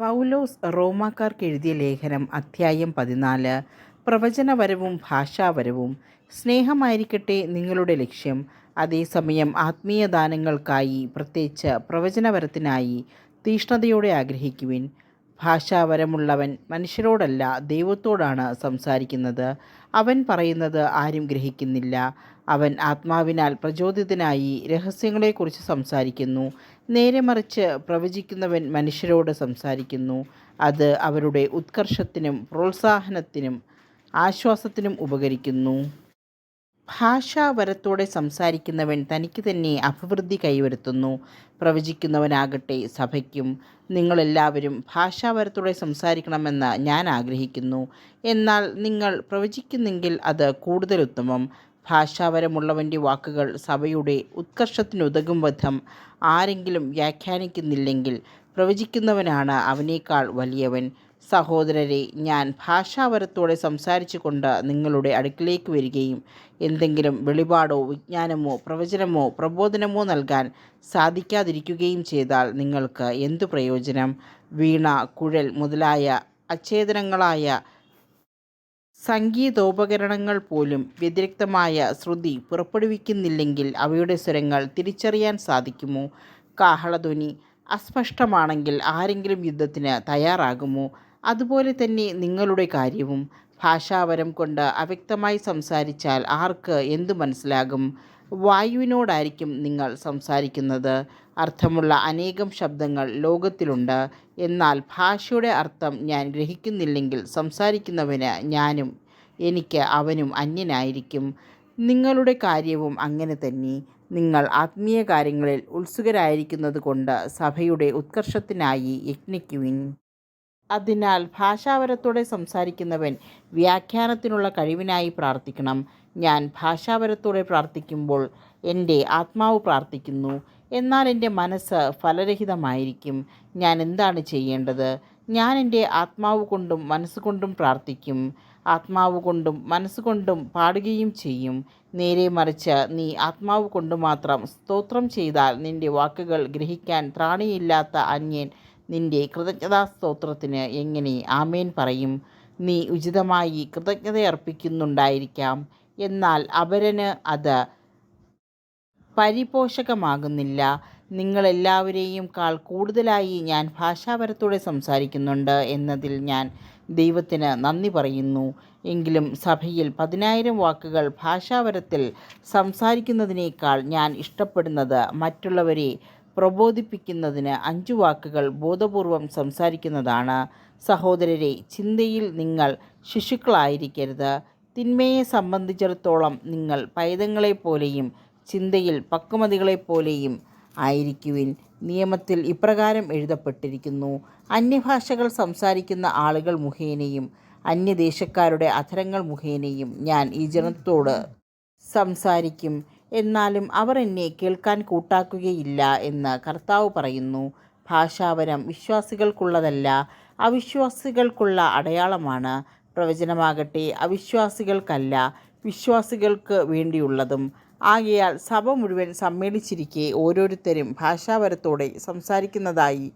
പൗലോസ് റോമാക്കാർക്ക് എഴുതിയ ലേഖനം അധ്യായം 14. പ്രവചനപരവും ഭാഷാപരവും. സ്നേഹമായിരിക്കട്ടെ നിങ്ങളുടെ ലക്ഷ്യം. അതേസമയം ആത്മീയ ദാനങ്ങൾക്കായി, പ്രത്യേകിച്ച് പ്രവചനപരത്തിനായി തീഷ്ണതയോടെ ആഗ്രഹിക്കുവിൻ. ഭാഷാപരമുള്ളവൻ മനുഷ്യരോടല്ല ദൈവത്തോടാണ് സംസാരിക്കുന്നത്. അവൻ പറയുന്നത് ആരും ഗ്രഹിക്കുന്നില്ല. അവൻ ആത്മാവിനാൽ പ്രചോദിതനായി രഹസ്യങ്ങളെക്കുറിച്ച് സംസാരിക്കുന്നു. നേരെ മറിച്ച് പ്രവചിക്കുന്നവൻ മനുഷ്യരോട് സംസാരിക്കുന്നു. അത് അവരുടെ ഉത്കർഷത്തിനും പ്രോത്സാഹനത്തിനും ആശ്വാസത്തിനും ഉപകരിക്കുന്നു. ഭാഷാവരത്തോടെ സംസാരിക്കുന്നവൻ തനിക്ക് തന്നെ അഭിവൃദ്ധി കൈവരുത്തുന്നു. പ്രവചിക്കുന്നവനാകട്ടെ സഭയ്ക്കും. നിങ്ങളെല്ലാവരും ഭാഷാവരത്തോടെ സംസാരിക്കണമെന്ന് ഞാൻ ആഗ്രഹിക്കുന്നു. എന്നാൽ നിങ്ങൾ പ്രവചിക്കുന്നെങ്കിൽ അത് കൂടുതൽ ഉത്തമം. ഭാഷാവരമുള്ളവൻ്റെ വാക്കുകൾ സഭയുടെ ഉത്കർഷത്തിനുതകും വിധം ആരെങ്കിലും വ്യാഖ്യാനിക്കുന്നില്ലെങ്കിൽ പ്രവചിക്കുന്നവനാണ് അവനേക്കാൾ വലിയവൻ. സഹോദരരെ, ഞാൻ ഭാഷാവരത്തോടെ സംസാരിച്ചുകൊണ്ട് നിങ്ങളുടെ അടുക്കിലേക്ക് വരികയും എന്തെങ്കിലും വെളിപാടോ വിജ്ഞാനമോ പ്രവചനമോ പ്രബോധനമോ നൽകാൻ സാധിക്കാതിരിക്കുകയും ചെയ്താൽ നിങ്ങൾക്ക് എന്തു പ്രയോജനം? വീണ, കുഴൽ മുതലായ അചേതനങ്ങളായ സംഗീതോപകരണങ്ങൾ പോലും വ്യതിരിക്തമായ ശ്രുതി പുറപ്പെടുവിക്കുന്നില്ലെങ്കിൽ അവയുടെ സ്വരങ്ങൾ തിരിച്ചറിയാൻ സാധിക്കുമോ? കാഹളധ്വനി അസ്പഷ്ടമാണെങ്കിൽ ആരെങ്കിലും യുദ്ധത്തിന് തയ്യാറാകുമോ? അതുപോലെ തന്നെ നിങ്ങളുടെ കാര്യവും. ഭാഷാവരം കൊണ്ട് അവ്യക്തമായി സംസാരിച്ചാൽ ആർക്ക് എന്തു മനസ്സിലാകും? വായുവിനോടായിരിക്കും നിങ്ങൾ സംസാരിക്കുന്നത്. അർത്ഥമുള്ള അനേകം ശബ്ദങ്ങൾ ലോകത്തിലുണ്ട്. എന്നാൽ ഭാഷയുടെ അർത്ഥം ഞാൻ ഗ്രഹിക്കുന്നില്ലെങ്കിൽ സംസാരിക്കുന്നവന് ഞാനും എനിക്ക് അവനും അന്യനായിരിക്കും. നിങ്ങളുടെ കാര്യവും അങ്ങനെ തന്നെ. നിങ്ങൾ ആത്മീയ കാര്യങ്ങളിൽ ഉത്സുകരായിരിക്കുന്നത് കൊണ്ട് സഭയുടെ ഉത്കർഷത്തിനായി യത്നിക്കുവിൻ. അതിനാൽ ഭാഷാവരത്തോടെ സംസാരിക്കുന്നവൻ വ്യാഖ്യാനത്തിനുള്ള കഴിവിനായി പ്രാർത്ഥിക്കണം. ഞാൻ ഭാഷാവരത്തോടെ പ്രാർത്ഥിക്കുമ്പോൾ എൻ്റെ ആത്മാവ് പ്രാർത്ഥിക്കുന്നു, എന്നാൽ എൻ്റെ മനസ്സ് ഫലരഹിതമായിരിക്കും. ഞാൻ എന്താണ് ചെയ്യേണ്ടത്? ഞാൻ എൻ്റെ ആത്മാവ് കൊണ്ടും മനസ്സുകൊണ്ടും പ്രാർത്ഥിക്കും, ആത്മാവ് കൊണ്ടും മനസ്സുകൊണ്ടും പാടുകയും ചെയ്യും. നേരെ മറിച്ച് നീ ആത്മാവ് കൊണ്ട് മാത്രം സ്തോത്രം ചെയ്താൽ നിൻ്റെ വാക്കുകൾ ഗ്രഹിക്കാൻ ത്രാണിയില്ലാത്ത അന്യൻ നിൻ്റെ കൃതജ്ഞതാസ്തോത്രത്തിന് എങ്ങനെ ആമേൻ പറയും? നീ ഉചിതമായി കൃതജ്ഞതയർപ്പിക്കുന്നുണ്ടായിരിക്കാം, എന്നാൽ അപരന് അത് പരിപോഷകമാകുന്നില്ല. നിങ്ങളെല്ലാവരെയും കൂടുതലായി ഞാൻ ഭാഷാപരത്തോടെ സംസാരിക്കുന്നുണ്ട് എന്നതിൽ ഞാൻ ദൈവത്തിന് നന്ദി പറയുന്നു. എങ്കിലും സഭയിൽ 10,000 വാക്കുകൾ ഭാഷാപരത്തിൽ സംസാരിക്കുന്നതിനേക്കാൾ ഞാൻ ഇഷ്ടപ്പെടുന്നത് മറ്റുള്ളവരെ പ്രബോധിപ്പിക്കുന്നതിന് 5 വാക്കുകൾ ബോധപൂർവം സംസാരിക്കുന്നതാണ്. സഹോദരരെ, ചിന്തയിൽ നിങ്ങൾ ശിശുക്കളായിരിക്കരുത്. തിന്മയെ സംബന്ധിച്ചിടത്തോളം നിങ്ങൾ പൈതങ്ങളെപ്പോലെയും ചിന്തയിൽ പക്വമതികളെപ്പോലെയും ആയിരിക്കുവിൻ. നിയമത്തിൽ ഇപ്രകാരം എഴുതപ്പെട്ടിരിക്കുന്നു: അന്യഭാഷകൾ സംസാരിക്കുന്ന ആളുകൾ മുഖേനയും അന്യദേശക്കാരുടെ അധരങ്ങൾ മുഖേനയും ഞാൻ ഈ ജനത്തോട് സംസാരിക്കും, എന്നാലും അവർ എന്നെ കേൾക്കാൻ കൂട്ടാക്കുകയില്ല എന്ന് കർത്താവ് പറയുന്നു. ഭാഷാവരം വിശ്വാസികൾക്കുള്ളതല്ല, അവിശ്വാസികൾക്കുള്ള അടയാളമാണ്. പ്രവചനമാകട്ടെ അവിശ്വാസികൾക്കല്ല, വിശ്വാസികൾക്ക് വേണ്ടിയുള്ളതും. ആകയാൽ സഭ മുഴുവൻ സമ്മേളിച്ചിരിക്കെ ഓരോരുത്തരും ഭാഷാവരത്തോടെ സംസാരിക്കുന്നതായി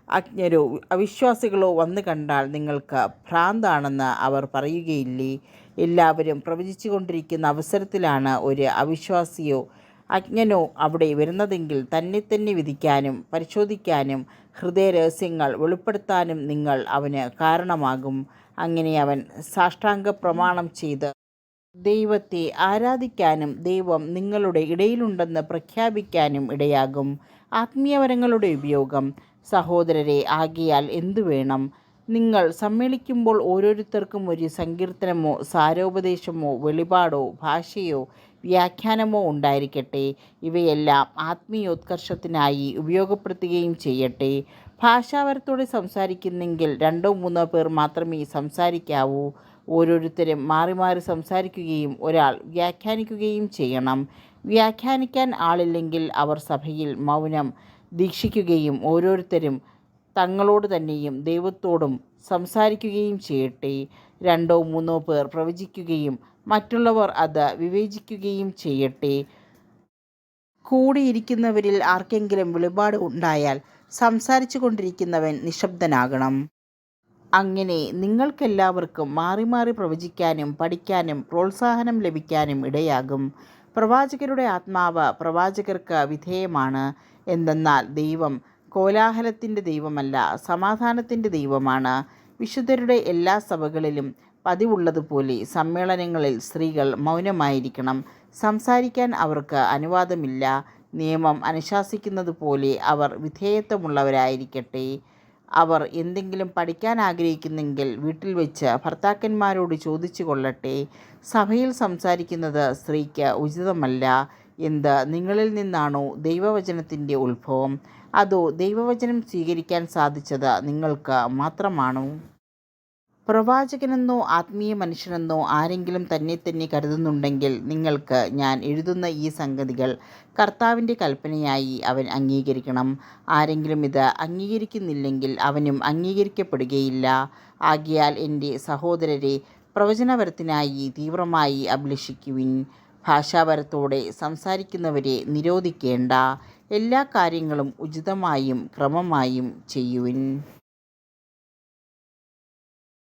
അജ്ഞരോ അവിശ്വാസികളോ വന്നു കണ്ടാൽ നിങ്ങൾക്ക് ഭ്രാന്താണെന്ന് അവർ പറയുകയില്ലേ? എല്ലാവരും പ്രവചിച്ചു കൊണ്ടിരിക്കുന്ന അവസരത്തിലാണ് ഒരു അവിശ്വാസിയോ അജ്ഞനോ അവിടെ വരുന്നതെങ്കിൽ തന്നെ വിധിക്കാനും പരിശോധിക്കാനും ഹൃദയരഹസ്യങ്ങൾ വെളിപ്പെടുത്താനും നിങ്ങൾ അവന് കാരണമാകും. അങ്ങനെ അവൻ സാഷ്ടാംഗ പ്രമാണം ചെയ്ത് ദൈവത്തെ ആരാധിക്കാനും ദൈവം നിങ്ങളുടെ ഇടയിലുണ്ടെന്ന് പ്രഖ്യാപിക്കാനും ഇടയാകും. ആത്മീയവരങ്ങളുടെ ഉപയോഗം. സഹോദരരെ, ആകയാൽ എന്തു വേണം? നിങ്ങൾ സമ്മേളിക്കുമ്പോൾ ഓരോരുത്തർക്കും ഒരു സങ്കീർത്തനമോ സാരോപദേശമോ വെളിപാടോ ഭാഷയോ വ്യാഖ്യാനമോ ഉണ്ടായിരിക്കട്ടെ. ഇവയെല്ലാം ആത്മീയോത്കർഷത്തിനായി ഉപയോഗപ്പെടുത്തുകയും ചെയ്യട്ടെ. ഭാഷാവരത്തോടെ സംസാരിക്കുന്നെങ്കിൽ 2-3 പേർ മാത്രമേ സംസാരിക്കാവൂ. ഓരോരുത്തരും മാറി മാറി സംസാരിക്കുകയും ഒരാൾ വ്യാഖ്യാനിക്കുകയും ചെയ്യണം. വ്യാഖ്യാനിക്കാൻ ആളില്ലെങ്കിൽ അവർ സഭയിൽ മൗനം ദീക്ഷിക്കുകയും ഓരോരുത്തരും തങ്ങളോട് തന്നെയും ദൈവത്തോടും സംസാരിക്കുകയും ചെയ്യട്ടെ. 2-3 പേർ പ്രവചിക്കുകയും മറ്റുള്ളവർ അത് വിവേചിക്കുകയും ചെയ്യട്ടെ. കൂടിയിരിക്കുന്നവരിൽ ആർക്കെങ്കിലും വെളിപാട് ഉണ്ടായാൽ സംസാരിച്ചു കൊണ്ടിരിക്കുന്നവൻ നിശബ്ദനാകണം. അങ്ങനെ നിങ്ങൾക്കെല്ലാവർക്കും മാറി മാറി പ്രവചിക്കാനും പഠിക്കാനും പ്രോത്സാഹനം ലഭിക്കാനും ഇടയാകും. പ്രവാചകരുടെ ആത്മാവ് പ്രവാചകർക്ക് വിധേയമാണ്. എന്തെന്നാൽ ദൈവം കോലാഹലത്തിൻ്റെ ദൈവമല്ല, സമാധാനത്തിൻ്റെ ദൈവമാണ്. വിശുദ്ധരുടെ എല്ലാ സഭകളിലും പതിവുള്ളതുപോലെ സമ്മേളനങ്ങളിൽ സ്ത്രീകൾ മൗനമായിരിക്കണം. സംസാരിക്കാൻ അവർക്ക് അനുവാദമില്ല. നിയമം അനുശാസിക്കുന്നതുപോലെ അവർ വിധേയത്വമുള്ളവരായിരിക്കട്ടെ. അവർ എന്തെങ്കിലും പഠിക്കാൻ ആഗ്രഹിക്കുന്നെങ്കിൽ വീട്ടിൽ വെച്ച് ഭർത്താക്കന്മാരോട് ചോദിച്ചു കൊള്ളട്ടെ. സഭയിൽ സംസാരിക്കുന്നത് സ്ത്രീക്ക് ഉചിതമല്ല. എന്ത്, നിങ്ങളിൽ നിന്നാണോ ദൈവവചനത്തിൻ്റെ ഉത്ഭവം? അതോ ദൈവവചനം സ്വീകരിക്കാൻ സാധിച്ചത് നിങ്ങൾക്ക് മാത്രമാണോ? പ്രവാചകനെന്നോ ആത്മീയ മനുഷ്യനെന്നോ ആരെങ്കിലും തന്നെ കരുതുന്നുണ്ടെങ്കിൽ നിങ്ങൾക്ക് ഞാൻ എഴുതുന്ന ഈ സംഗതികൾ കർത്താവിൻ്റെ കൽപ്പനയായി അവൻ അംഗീകരിക്കണം. ആരെങ്കിലും ഇത് അംഗീകരിക്കുന്നില്ലെങ്കിൽ അവനും അംഗീകരിക്കപ്പെടുകയില്ല. ആകയാൽ എൻ്റെ സഹോദരരെ, പ്രവചനപരത്തിനായി തീവ്രമായി അഭിലഷിക്കുവിൻ. ഭാഷാപരത്തോടെ സംസാരിക്കുന്നവരെ നിരോധിക്കേണ്ട. എല്ലാ കാര്യങ്ങളും ഉചിതമായും ക്രമമായും ചെയ്യുവിൻ.